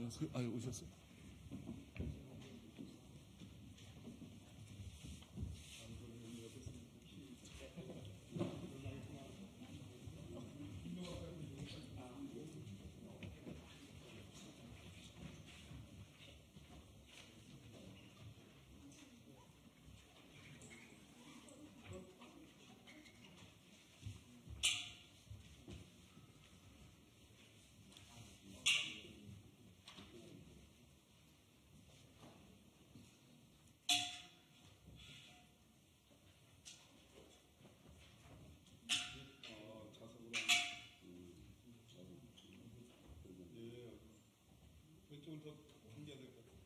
오셨어요? 왼쪽을 더 당겨야 될 것 같아요.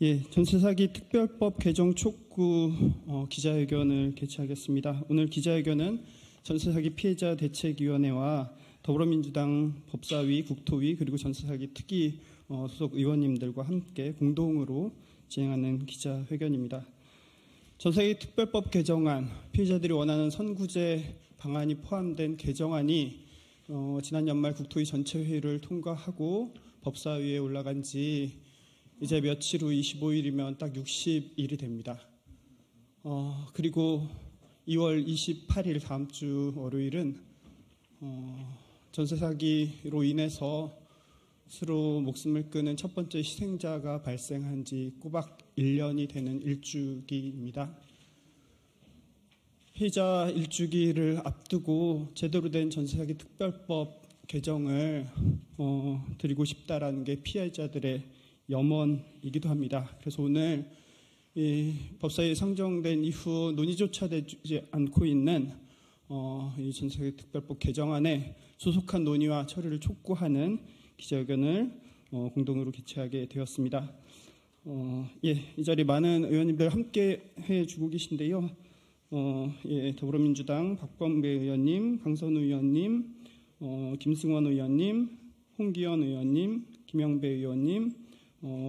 예, 전세사기 특별법 개정 촉구 기자회견을 개최하겠습니다. 오늘 기자회견은 전세사기 피해자 대책위원회와 더불어민주당 법사위, 국토위 그리고 전세사기 특위 소속 의원님들과 함께 공동으로 진행하는 기자회견입니다. 전세사기 특별법 개정안, 피해자들이 원하는 선구제 방안이 포함된 개정안이 지난 연말 국토위 전체 회의를 통과하고 법사위에 올라간 지 이제 며칠 후 25일이면 딱 60일이 됩니다. 그리고 2월 28일 다음 주 월요일은 전세 사기로 인해서 스스로 목숨을 끊은 첫 번째 희생자가 발생한 지 꼬박 1년이 되는 일주기입니다. 피해자 일주기를 앞두고 제대로 된 전세 사기 특별법 개정을 드리고 싶다라는 게 피해자들의 염원이기도 합니다. 그래서 오늘 이 법사위에 상정된 이후 논의조차 되지 않고 있는 이 전세사기 특별법 개정안에 소속한 논의와 처리를 촉구하는 기자회견을 공동으로 개최하게 되었습니다. 이 자리 많은 의원님들 함께 해주고 계신데요. 더불어민주당 박범계 의원님, 강선우 의원님, 김승원 의원님, 홍기현 의원님, 김영배 의원님,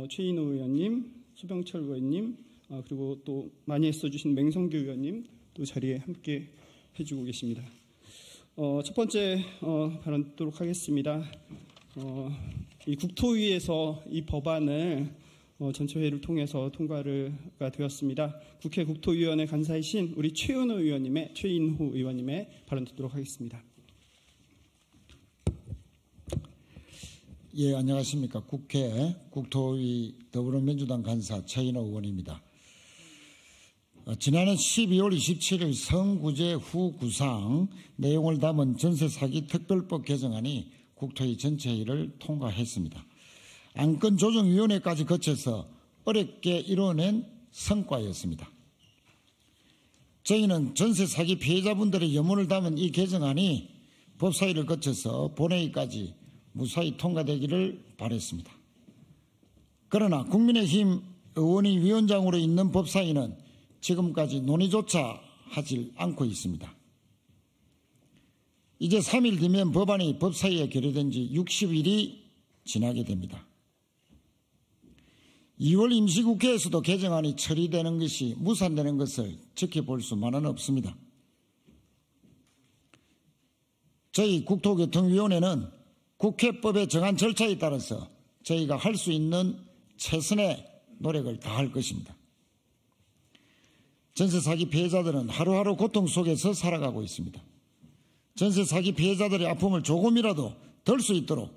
최인호 의원님, 수병철 의원님, 그리고 또 많이 애써주신 맹성규 의원님 또 자리에 함께 해주고 계십니다. 첫 번째 발언 듣도록 하겠습니다. 이 국토위에서 이 법안을 전체회의를 통해서 통과가 되었습니다. 국회 국토위원회 간사이신 우리 최인호 의원님의 발언 듣도록 하겠습니다. 예, 안녕하십니까. 국회 국토위 더불어민주당 간사 최인호 의원입니다. 지난해 12월 27일 성구제 후 구상 내용을 담은 전세사기 특별법 개정안이 국토위 전체회의를 통과했습니다. 안건조정위원회까지 거쳐서 어렵게 이뤄낸 성과였습니다. 저희는 전세사기 피해자분들의 염원을 담은 이 개정안이 법사위를 거쳐서 본회의까지 무사히 통과되기를 바랬습니다. 그러나 국민의힘 의원이 위원장으로 있는 법사위는 지금까지 논의조차 하지 않고 있습니다. 이제 3일 뒤면 법안이 법사위에 결의된 지 60일이 지나게 됩니다. 2월 임시국회에서도 개정안이 처리되는 것이 무산되는 것을 지켜볼 수만은 없습니다. 저희 국토교통위원회는 국회법에 정한 절차에 따라서 저희가 할 수 있는 최선의 노력을 다할 것입니다. 전세 사기 피해자들은 하루하루 고통 속에서 살아가고 있습니다. 전세 사기 피해자들의 아픔을 조금이라도 덜 수 있도록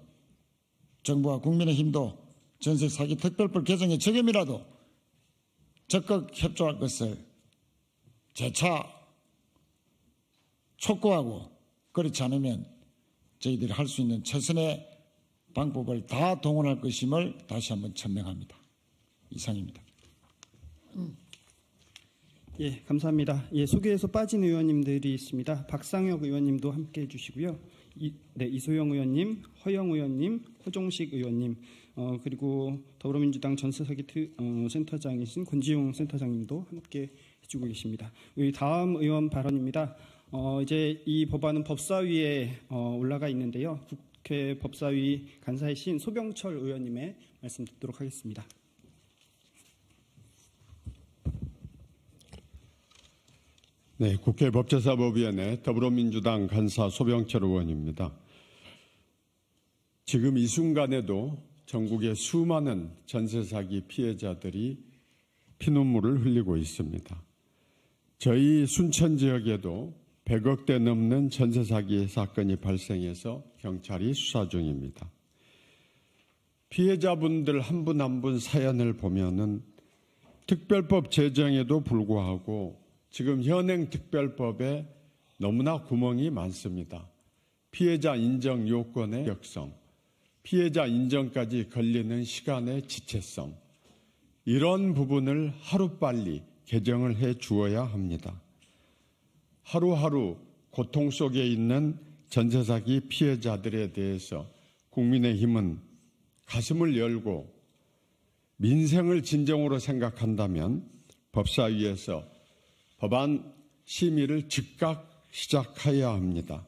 정부와 국민의힘도 전세 사기 특별법 개정에 지금이라도 적극 협조할 것을 재차 촉구하고, 그렇지 않으면 저희들이 할 수 있는 최선의 방법을 다 동원할 것임을 다시 한번 천명합니다. 이상입니다. 예, 감사합니다. 예, 소개에서 빠진 의원님들이 있습니다. 박상혁 의원님도 함께 해주시고요. 이소영 의원님, 허영 의원님, 호종식 의원님, 그리고 더불어민주당 전세사기 센터장이신 권지용 센터장님도 함께 해주고 계십니다. 다음 의원 발언입니다. 이제 이 법안은 법사위에 올라가 있는데요. 국회 법사위 간사이신 소병철 의원님의 말씀 듣도록 하겠습니다. 네, 국회 법제사법위원회 더불어민주당 간사 소병철 의원입니다. 지금 이 순간에도 전국의 수많은 전세사기 피해자들이 피눈물을 흘리고 있습니다. 저희 순천 지역에도 100억대 넘는 전세사기 사건이 발생해서 경찰이 수사 중입니다. 피해자분들 한 분 한 분 사연을 보면은 특별법 제정에도 불구하고 지금 현행 특별법에 너무나 구멍이 많습니다. 피해자 인정 요건의 역성, 피해자 인정까지 걸리는 시간의 지체성, 이런 부분을 하루빨리 개정을 해 주어야 합니다. 하루하루 고통 속에 있는 전세사기 피해자들에 대해서 국민의힘은 가슴을 열고 민생을 진정으로 생각한다면 법사위에서 법안 심의를 즉각 시작해야 합니다.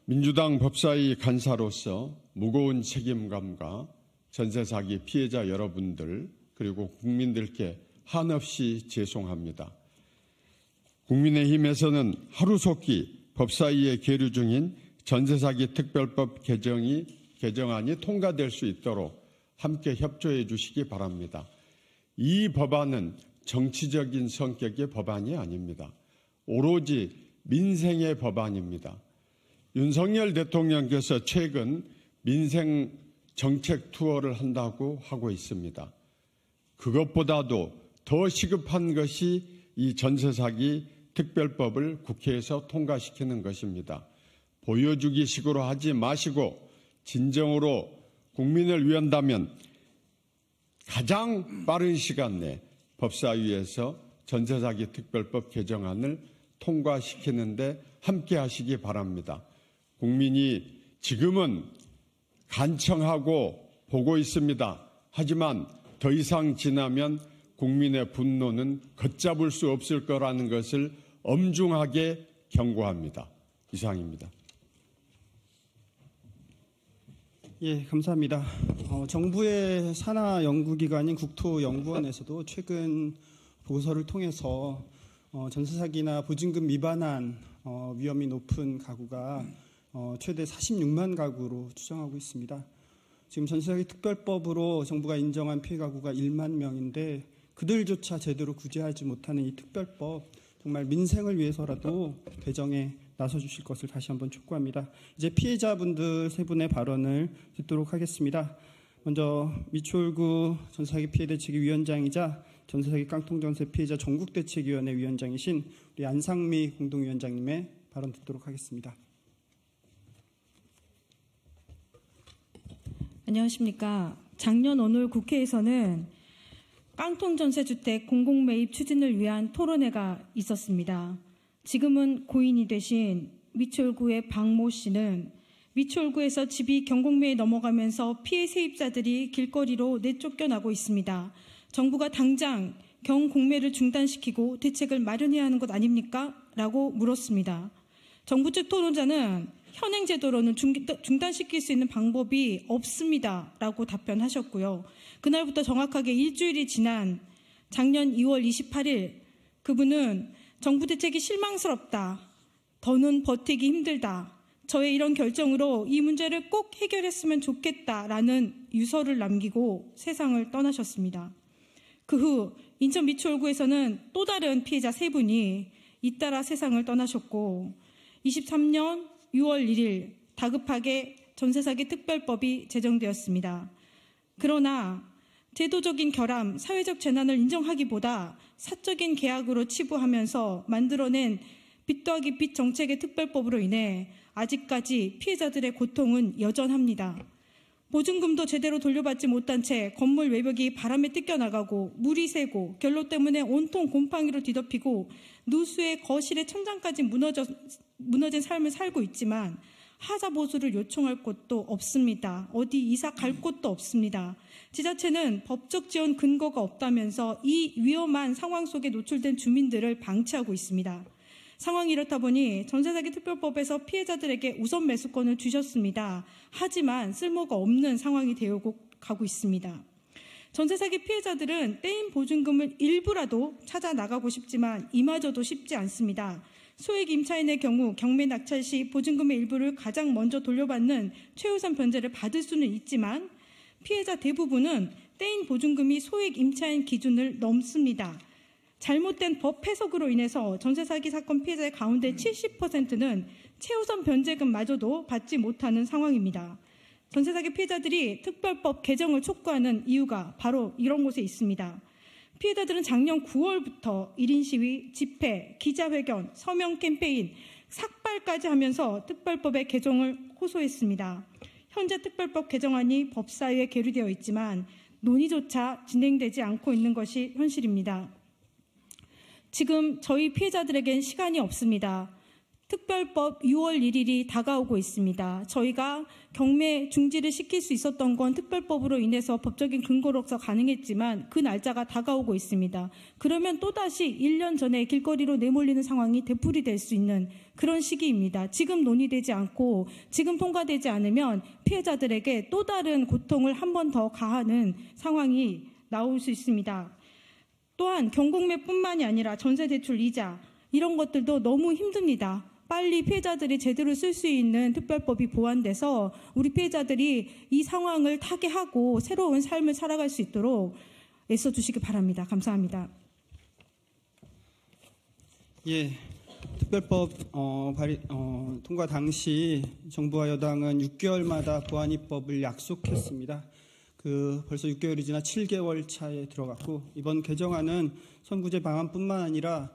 민주당 법사위 간사로서 무거운 책임감과 전세사기 피해자 여러분들 그리고 국민들께 한없이 죄송합니다. 국민의힘에서는 하루속히 법사위에 계류 중인 전세사기 특별법 개정안이 통과될 수 있도록 함께 협조해 주시기 바랍니다. 이 법안은 정치적인 성격의 법안이 아닙니다. 오로지 민생의 법안입니다. 윤석열 대통령께서 최근 민생 정책 투어를 한다고 하고 있습니다. 그것보다도 더 시급한 것이 이 전세사기 특별법을 국회에서 통과시키는 것입니다. 보여주기식으로 하지 마시고 진정으로 국민을 위한다면 가장 빠른 시간 내 법사위에서 전세사기 특별법 개정안을 통과시키는데 함께 하시기 바랍니다. 국민이 지금은 간청하고 보고 있습니다. 하지만 더 이상 지나면 국민의 분노는 걷잡을 수 없을 거라는 것을 엄중하게 경고합니다. 이상입니다. 예, 감사합니다. 정부의 산하 연구기관인 국토연구원에서도 최근 보고서를 통해서 전세사기나 보증금 미반환 위험이 높은 가구가 최대 46만 가구로 추정하고 있습니다. 지금 전세사기 특별법으로 정부가 인정한 피해 가구가 1만 명인데 그들조차 제대로 구제하지 못하는 이 특별법, 정말 민생을 위해서라도 개정에 나서주실 것을 다시 한번 촉구합니다. 이제 피해자분들 세 분의 발언을 듣도록 하겠습니다. 먼저 미추홀구 전세사기 피해대책위 위원장이자 전세사기 깡통전세 피해자 전국대책위원회 위원장이신 우리 안상미 공동위원장님의 발언 듣도록 하겠습니다. 안녕하십니까. 작년 오늘 국회에서는 깡통전세주택 공공매입 추진을 위한 토론회가 있었습니다. 지금은 고인이 되신 미추홀구의 박모 씨는 미추홀구에서 집이 경공매에 넘어가면서 피해 세입자들이 길거리로 내쫓겨나고 있습니다. 정부가 당장 경공매를 중단시키고 대책을 마련해야 하는 것 아닙니까? 라고 물었습니다. 정부 측 토론자는 현행 제도로는 중단시킬 수 있는 방법이 없습니다. 라고 답변하셨고요. 그날부터 정확하게 일주일이 지난 작년 2월 28일 그분은 정부 대책이 실망스럽다. 더는 버티기 힘들다. 저의 이런 결정으로 이 문제를 꼭 해결했으면 좋겠다라는 유서를 남기고 세상을 떠나셨습니다. 그 후 인천 미추홀구에서는 또 다른 피해자 3분이 잇따라 세상을 떠나셨고 23년 6월 1일 다급하게 전세사기 특별법이 제정되었습니다. 그러나 제도적인 결함, 사회적 재난을 인정하기보다 사적인 계약으로 치부하면서 만들어낸 빚 더하기 빚 정책의 특별법으로 인해 아직까지 피해자들의 고통은 여전합니다. 보증금도 제대로 돌려받지 못한 채 건물 외벽이 바람에 뜯겨나가고 물이 새고 결로 때문에 온통 곰팡이로 뒤덮이고 누수의 거실의 천장까지 무너진 삶을 살고 있지만 하자 보수를 요청할 곳도 없습니다. 어디 이사 갈 곳도 없습니다. 지자체는 법적 지원 근거가 없다면서 이 위험한 상황 속에 노출된 주민들을 방치하고 있습니다. 상황이 이렇다 보니 전세사기 특별법에서 피해자들에게 우선 매수권을 주셨습니다. 하지만 쓸모가 없는 상황이 되어가고 있습니다. 전세사기 피해자들은 떼인 보증금을 일부라도 찾아 나가고 싶지만 이마저도 쉽지 않습니다. 소액 임차인의 경우 경매 낙찰 시 보증금의 일부를 가장 먼저 돌려받는 최우선 변제를 받을 수는 있지만 피해자 대부분은 떼인 보증금이 소액 임차인 기준을 넘습니다. 잘못된 법 해석으로 인해서 전세사기 사건 피해자의 가운데 70%는 최우선 변제금마저도 받지 못하는 상황입니다. 전세사기 피해자들이 특별법 개정을 촉구하는 이유가 바로 이런 곳에 있습니다. 피해자들은 작년 9월부터 1인 시위, 집회, 기자회견, 서명 캠페인, 삭발까지 하면서 특별법의 개정을 호소했습니다. 현재 특별법 개정안이 법사위에 계류되어 있지만 논의조차 진행되지 않고 있는 것이 현실입니다. 지금 저희 피해자들에겐 시간이 없습니다. 특별법 6월 1일이 다가오고 있습니다. 저희가 경매 중지를 시킬 수 있었던 건 특별법으로 인해서 법적인 근거로서 가능했지만 그 날짜가 다가오고 있습니다. 그러면 또다시 1년 전에 길거리로 내몰리는 상황이 되풀이될 수 있는 그런 시기입니다. 지금 논의되지 않고 지금 통과되지 않으면 피해자들에게 또 다른 고통을 한 번 더 가하는 상황이 나올 수 있습니다. 또한 경공매뿐만이 아니라 전세대출 이자 이런 것들도 너무 힘듭니다. 빨리 피해자들이 제대로 쓸 수 있는 특별법이 보완돼서 우리 피해자들이 이 상황을 타개하고 새로운 삶을 살아갈 수 있도록 애써주시기 바랍니다. 감사합니다. 예, 특별법 통과 당시 정부와 여당은 6개월마다 보완 입법을 약속했습니다. 벌써 6개월이 지나 7개월 차에 들어갔고 이번 개정안은 선구제 방안뿐만 아니라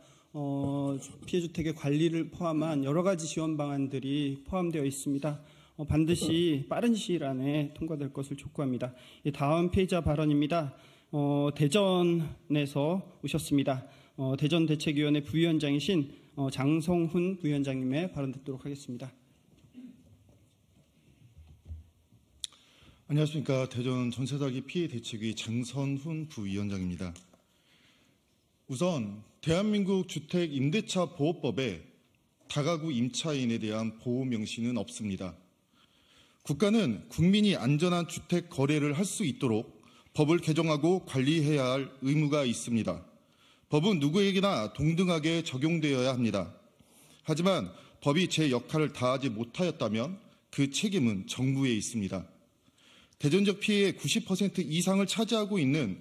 피해주택의 관리를 포함한 여러 가지 지원 방안들이 포함되어 있습니다. 반드시 빠른 시일 안에 통과될 것을 촉구합니다. 다음 피해자 발언입니다. 대전에서 오셨습니다. 대전대책위원회 부위원장이신 장성훈 부위원장님의 발언 듣도록 하겠습니다. 안녕하십니까. 대전 전세사기 피해대책위 장선훈 부위원장입니다. 우선 대한민국 주택임대차 보호법에 다가구 임차인에 대한 보호 명시는 없습니다. 국가는 국민이 안전한 주택 거래를 할 수 있도록 법을 개정하고 관리해야 할 의무가 있습니다. 법은 누구에게나 동등하게 적용되어야 합니다. 하지만 법이 제 역할을 다하지 못하였다면 그 책임은 정부에 있습니다. 대전적 피해의 90% 이상을 차지하고 있는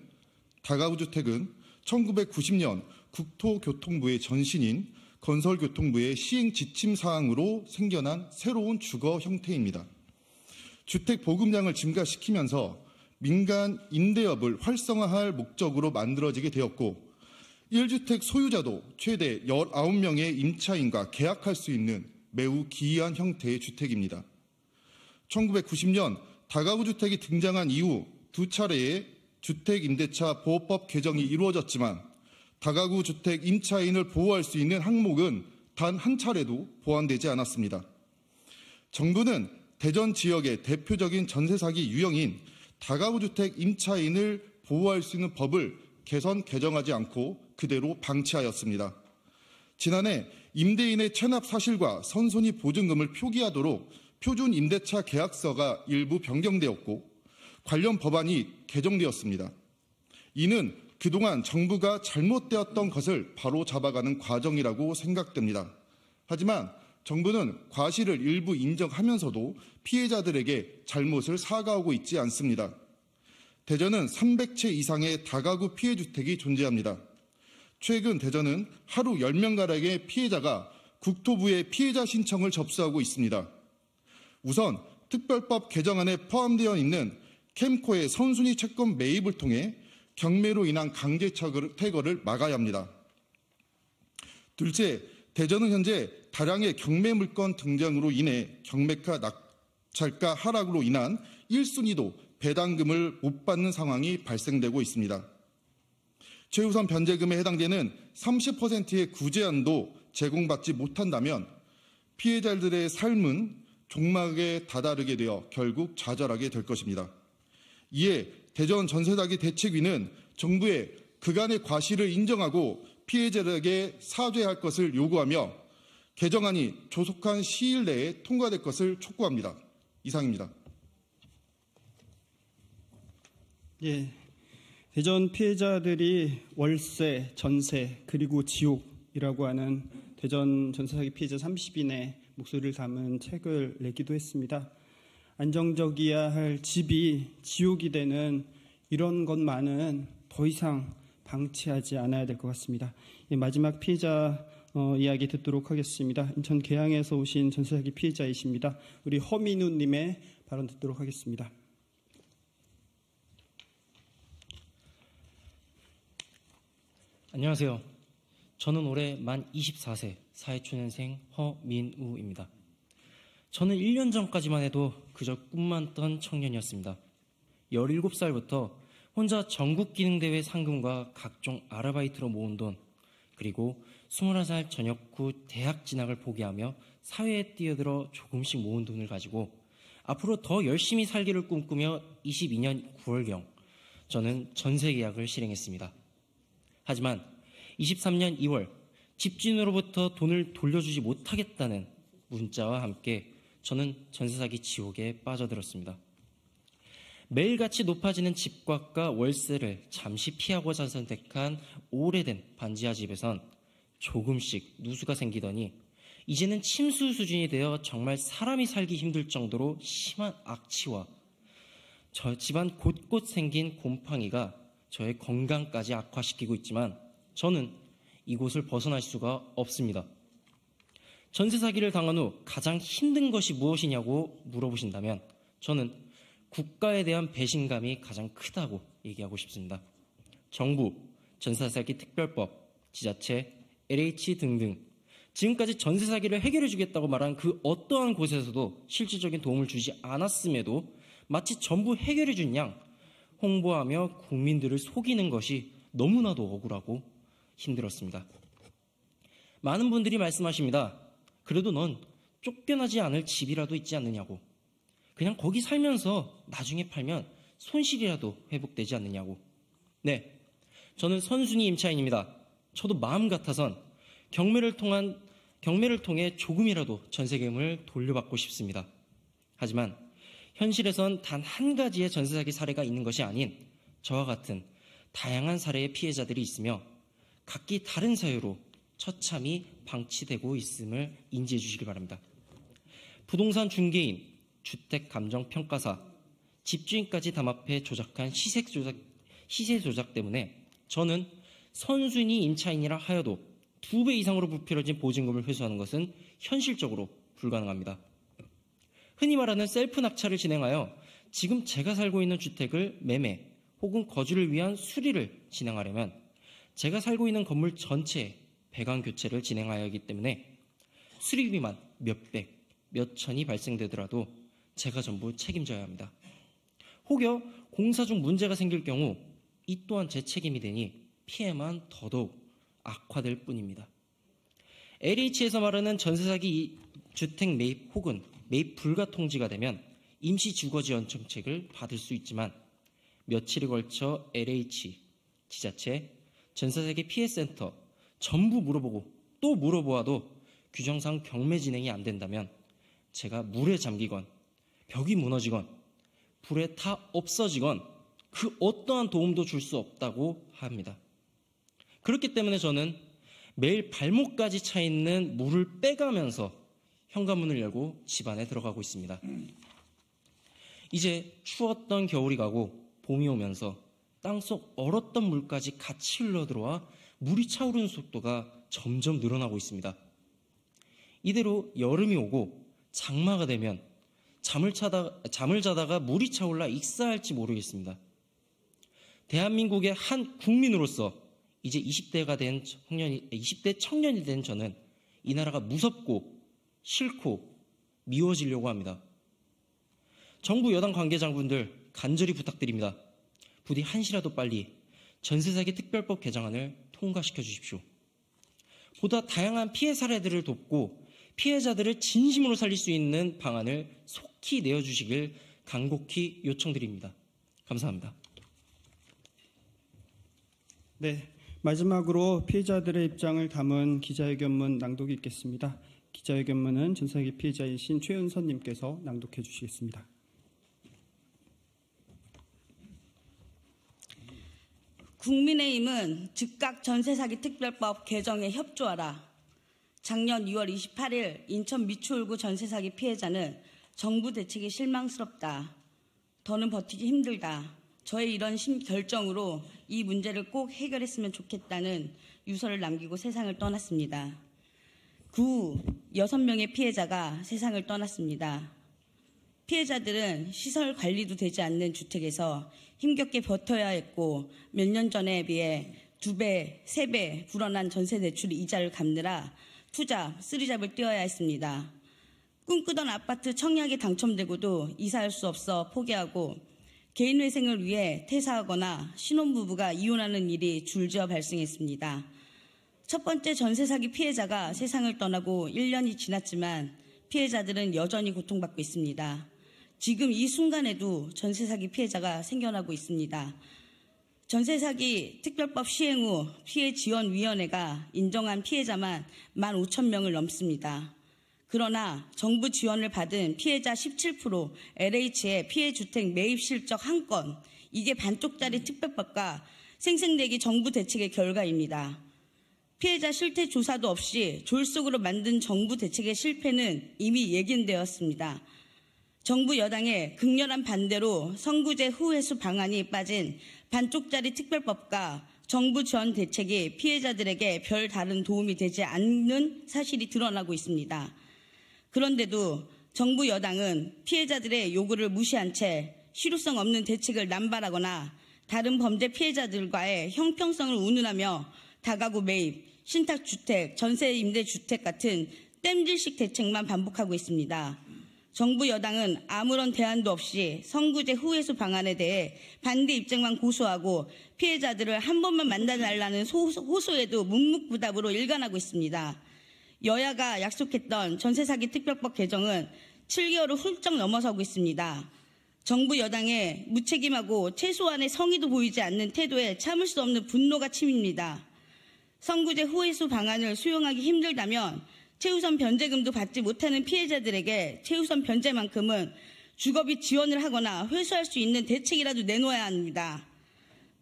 다가구 주택은 1990년 국토교통부의 전신인 건설교통부의 시행 지침 사항으로 생겨난 새로운 주거 형태입니다. 주택 보급량을 증가시키면서 민간 임대업을 활성화할 목적으로 만들어지게 되었고 1주택 소유자도 최대 19명의 임차인과 계약할 수 있는 매우 기이한 형태의 주택입니다. 1990년 다가구 주택이 등장한 이후 두 차례의 주택임대차 보호법 개정이 이루어졌지만 다가구 주택 임차인을 보호할 수 있는 항목은 단 한 차례도 보완되지 않았습니다. 정부는 대전 지역의 대표적인 전세사기 유형인 다가구 주택 임차인을 보호할 수 있는 법을 개정하지 않고 그대로 방치하였습니다. 지난해 임대인의 체납 사실과 선손이 보증금을 표기하도록 표준 임대차 계약서가 일부 변경되었고 관련 법안이 개정되었습니다. 이는 그동안 정부가 잘못되었던 것을 바로 잡아가는 과정이라고 생각됩니다. 하지만 정부는 과실을 일부 인정하면서도 피해자들에게 잘못을 사과하고 있지 않습니다. 대전은 300채 이상의 다가구 피해주택이 존재합니다. 최근 대전은 하루 10명가량의 피해자가 국토부에 피해자 신청을 접수하고 있습니다. 우선 특별법 개정안에 포함되어 있는 캠코의 선순위 채권 매입을 통해 경매로 인한 강제 퇴거를 막아야 합니다. 둘째, 대전은 현재 다량의 경매 물건 등장으로 인해 경매가 낙찰가 하락으로 인한 1순위도 배당금을 못 받는 상황이 발생되고 있습니다. 최우선 변제금에 해당되는 30%의 구제안도 제공받지 못한다면 피해자들의 삶은 종막에 다다르게 되어 결국 좌절하게 될 것입니다. 이에 대전 전세사기 대책위는 정부의 그간의 과실을 인정하고 피해자들에게 사죄할 것을 요구하며 개정안이 조속한 시일 내에 통과될 것을 촉구합니다. 이상입니다. 예, 대전 피해자들이 월세, 전세, 그리고 지옥이라고 하는 대전 전세사기 피해자 30인의 목소리를 담은 책을 내기도 했습니다. 안정적이어야 할 집이 지옥이 되는 이런 것만은 더 이상 방치하지 않아야 될 것 같습니다. 예, 마지막 피해자 이야기 듣도록 하겠습니다. 인천 계양에서 오신 전세사기 피해자이십니다. 우리 허민우님의 발언 듣도록 하겠습니다. 안녕하세요. 저는 올해 만 24세 사회초년생 허민우입니다. 저는 1년 전까지만 해도 그저 꿈만 던 청년이었습니다. 17살부터 혼자 전국기능대회 상금과 각종 아르바이트로 모은 돈, 그리고 21살 전역 후 대학 진학을 포기하며 사회에 뛰어들어 조금씩 모은 돈을 가지고 앞으로 더 열심히 살기를 꿈꾸며 22년 9월경 저는 전세 계약을 실행했습니다. 하지만 23년 2월 집주인으로부터 돈을 돌려주지 못하겠다는 문자와 함께 저는 전세사기 지옥에 빠져들었습니다. 매일같이 높아지는 집값과 월세를 잠시 피하고자 선택한 오래된 반지하 집에선 조금씩 누수가 생기더니 이제는 침수 수준이 되어 정말 사람이 살기 힘들 정도로 심한 악취와 저 집안 곳곳 생긴 곰팡이가 저의 건강까지 악화시키고 있지만 저는 이곳을 벗어날 수가 없습니다. 전세 사기를 당한 후 가장 힘든 것이 무엇이냐고 물어보신다면 저는 국가에 대한 배신감이 가장 크다고 얘기하고 싶습니다. 정부, 전세 사기 특별법, 지자체, LH 등등 지금까지 전세 사기를 해결해 주겠다고 말한 그 어떠한 곳에서도 실질적인 도움을 주지 않았음에도 마치 전부 해결해 준 양 홍보하며 국민들을 속이는 것이 너무나도 억울하고 힘들었습니다. 많은 분들이 말씀하십니다. 그래도 넌 쫓겨나지 않을 집이라도 있지 않느냐고. 그냥 거기 살면서 나중에 팔면 손실이라도 회복되지 않느냐고. 네, 저는 선순위 임차인입니다. 저도 마음 같아선 경매를 통해 조금이라도 전세금을 돌려받고 싶습니다. 하지만 현실에선 단 한 가지의 전세 사기 사례가 있는 것이 아닌 저와 같은 다양한 사례의 피해자들이 있으며 각기 다른 사유로 처참히 방치되고 있음을 인지해 주시기 바랍니다. 부동산 중개인, 주택감정평가사, 집주인까지 담합해 조작한 시세 조작 때문에 저는 선순위 임차인이라 하여도 2배 이상으로 부풀어진 보증금을 회수하는 것은 현실적으로 불가능합니다. 흔히 말하는 셀프 낙찰을 진행하여 지금 제가 살고 있는 주택을 매매 혹은 거주를 위한 수리를 진행하려면 제가 살고 있는 건물 전체에 배관 교체를 진행하여야 하기 때문에 수리비만 몇백, 몇천이 발생되더라도 제가 전부 책임져야 합니다. 혹여 공사 중 문제가 생길 경우 이 또한 제 책임이 되니 피해만 더더욱 악화될 뿐입니다. LH에서 말하는 전세사기 주택 매입 혹은 매입 불가 통지가 되면 임시 주거지원 정책을 받을 수 있지만 며칠에 걸쳐 LH, 지자체, 전세사기 피해센터 전부 물어보고 또 물어보아도 규정상 경매 진행이 안 된다면 제가 물에 잠기건 벽이 무너지건 불에 타 없어지건 그 어떠한 도움도 줄 수 없다고 합니다. 그렇기 때문에 저는 매일 발목까지 차 있는 물을 빼가면서 현관문을 열고 집 안에 들어가고 있습니다. 이제 추웠던 겨울이 가고 봄이 오면서 땅속 얼었던 물까지 같이 흘러들어와 물이 차오르는 속도가 점점 늘어나고 있습니다. 이대로 여름이 오고 장마가 되면 잠을 자다가 물이 차올라 익사할지 모르겠습니다. 대한민국의 한 국민으로서 이제 20대 청년이 된 저는 이 나라가 무섭고 싫고 미워지려고 합니다. 정부 여당 관계자분들 간절히 부탁드립니다. 부디 한시라도 빨리 전세 사기 특별법 개정안을 통과시켜 주십시오. 보다 다양한 피해 사례들을 돕고 피해자들을 진심으로 살릴 수 있는 방안을 속히 내어주시길 간곡히 요청드립니다. 감사합니다. 네, 마지막으로 피해자들의 입장을 담은 기자회견문 낭독이 있겠습니다. 기자회견문은 전세사기 피해자이신 최은선님께서 낭독해 주시겠습니다. 국민의힘은 즉각 전세사기 특별법 개정에 협조하라. 작년 2월 28일 인천 미추홀구 전세사기 피해자는 정부 대책이 실망스럽다. 더는 버티기 힘들다. 저의 이런 결정으로 이 문제를 꼭 해결했으면 좋겠다는 유서를 남기고 세상을 떠났습니다. 그 후 6명의 피해자가 세상을 떠났습니다. 피해자들은 시설 관리도 되지 않는 주택에서 힘겹게 버텨야 했고 몇 년 전에 비해 2배, 3배 불어난 전세 대출 이자를 갚느라 투잡, 쓰리잡을 뛰어야 했습니다. 꿈꾸던 아파트 청약에 당첨되고도 이사할 수 없어 포기하고 개인회생을 위해 퇴사하거나 신혼부부가 이혼하는 일이 줄지어 발생했습니다. 첫 번째 전세 사기 피해자가 세상을 떠나고 1년이 지났지만 피해자들은 여전히 고통받고 있습니다. 지금 이 순간에도 전세 사기 피해자가 생겨나고 있습니다. 전세 사기 특별법 시행 후 피해지원위원회가 인정한 피해자만 15,000명을 넘습니다. 그러나 정부 지원을 받은 피해자 17%, LH의 피해주택 매입 실적 1건, 이게 반쪽짜리 특별법과 생색내기 정부 대책의 결과입니다. 피해자 실태 조사도 없이 졸속으로 만든 정부 대책의 실패는 이미 예견되었습니다. 정부 여당의 극렬한 반대로 선구제 후회수 방안이 빠진 반쪽짜리 특별법과 정부 지원 대책이 피해자들에게 별 다른 도움이 되지 않는 사실이 드러나고 있습니다. 그런데도 정부 여당은 피해자들의 요구를 무시한 채 실효성 없는 대책을 남발하거나 다른 범죄 피해자들과의 형평성을 운운하며 다가구 매입, 신탁주택, 전세임대주택 같은 땜질식 대책만 반복하고 있습니다. 정부 여당은 아무런 대안도 없이 선구제 후회수 방안에 대해 반대 입장만 고수하고 피해자들을 한 번만 만나달라는 호소에도 묵묵부답으로 일관하고 있습니다. 여야가 약속했던 전세사기 특별법 개정은 7개월을 훌쩍 넘어서고 있습니다. 정부 여당의 무책임하고 최소한의 성의도 보이지 않는 태도에 참을 수 없는 분노가 치밉니다. 선구제 후회수 방안을 수용하기 힘들다면 최우선 변제금도 받지 못하는 피해자들에게 최우선 변제만큼은 주거비 지원을 하거나 회수할 수 있는 대책이라도 내놓아야 합니다.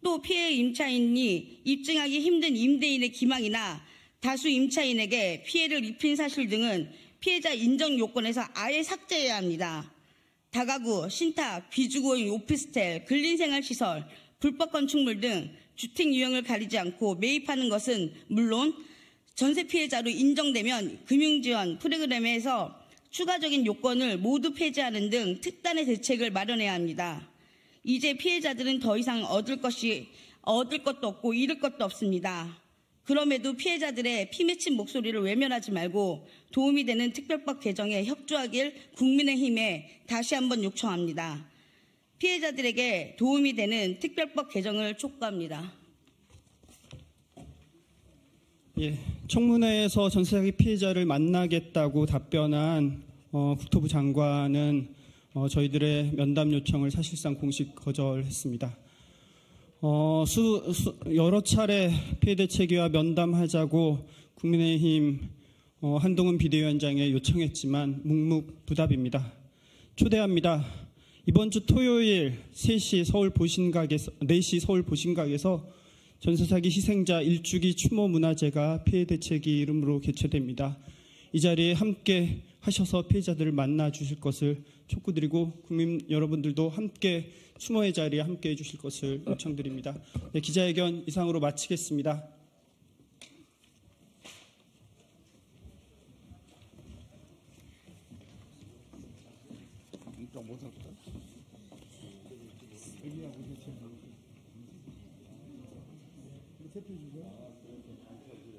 또 피해 임차인이 입증하기 힘든 임대인의 기망이나 다수 임차인에게 피해를 입힌 사실 등은 피해자 인정 요건에서 아예 삭제해야 합니다. 다가구, 신탁, 비주거용 오피스텔, 근린생활시설, 불법 건축물 등 주택 유형을 가리지 않고 매입하는 것은 물론 전세 피해자로 인정되면 금융지원 프로그램에서 추가적인 요건을 모두 폐지하는 등 특단의 대책을 마련해야 합니다. 이제 피해자들은 더 이상 얻을 것도 없고 잃을 것도 없습니다. 그럼에도 피해자들의 피 맺힌 목소리를 외면하지 말고 도움이 되는 특별법 개정에 협조하길 국민의힘에 다시 한번 요청합니다. 피해자들에게 도움이 되는 특별법 개정을 촉구합니다. 예, 청문회에서 전세사기 피해자를 만나겠다고 답변한 국토부 장관은 저희들의 면담 요청을 사실상 공식 거절했습니다. 여러 차례 피해대책위와 면담하자고 국민의힘 한동훈 비대위원장에 요청했지만 묵묵부답입니다. 초대합니다. 이번 주 토요일 4시 서울 보신각에서 전세사기 희생자 1주기 추모 문화제가 피해대책위 이름으로 개최됩니다. 이 자리에 함께 하셔서 피해자들을 만나 주실 것을 촉구드리고 국민 여러분들도 함께 추모의 자리에 함께 해주실 것을 요청드립니다. 네, 기자회견 이상으로 마치겠습니다. 대표 주세요.